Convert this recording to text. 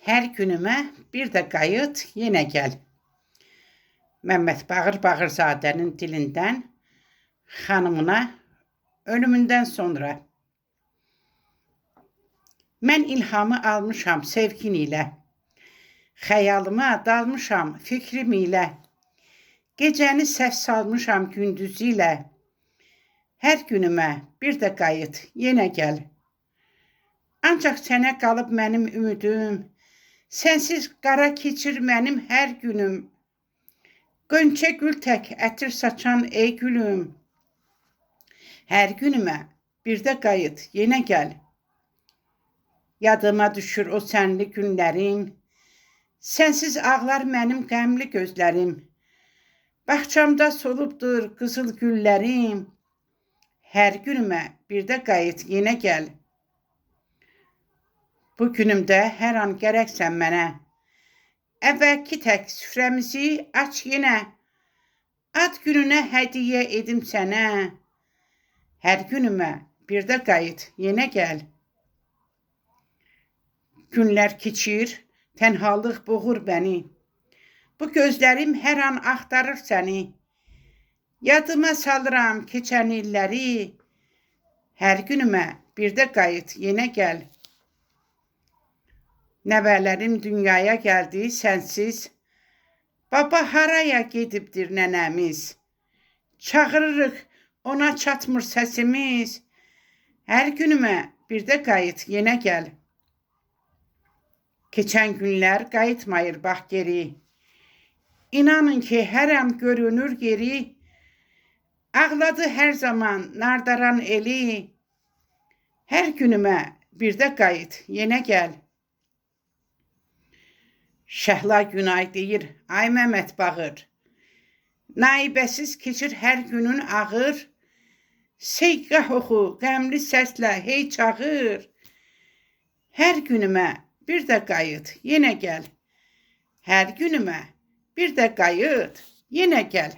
Her günüme bir de kayıt yine gel. Mehmet Bağırzade'nin dilinden hanımına ölümünden sonra. Mən ilhamı almışam sevgin ilə, xəyalıma dalmışam fikrim ilə, gecəni səhv salmışam gündüzü ilə, hər günümə bir də qayıt, yenə gəl. Ancaq sənə qalıb mənim ümidim, sənsiz qara keçir mənim hər günüm. Qönçə gül tək ətir saçan ey gülüm, hər günümə bir də qayıt, yenə gəl. Yadıma düşür o sənli günlərim, sənsiz ağlar mənim qəmli gözlərim. Bağçamda solubdur qızıl güllərim, hər günümə bir də qayıt, yenə gəl. Bu günümdə hər an gərəksən mənə, əvvəlki tək süfrəmizi aç yenə, ad gününə hədiyyə edim sənə, hər günümə bir də qayıt, yenə gəl. Günlər keçir, tənhalıq boğur bəni, bu gözlərim hər an axtarır səni, yadıma salıram keçən illəri, hər günümə bir də qayıt, yenə gəl. Nəvələrim dünyaya gəldi sənsiz, baba haraya gedibdir nənəmiz, çağırırıq ona çatmır səsimiz, hər günümə bir də qayıt, yenə gəl. Keçən günlər qayıtmayır bax geri, İnanın ki hər an görünür geri, ağladı hər zaman nardaran eli, hər günümə bir də qayıt, yenə gəl. Şəhla Günay deyir, ay Məmməd Bağır, naibəsiz keçir hər günün ağır, seyqah oxu, qəmli səslə hey çağır, hər günümə bir də qayıt, yenə gəl. Hər günümə bir də qayıt, yenə gəl.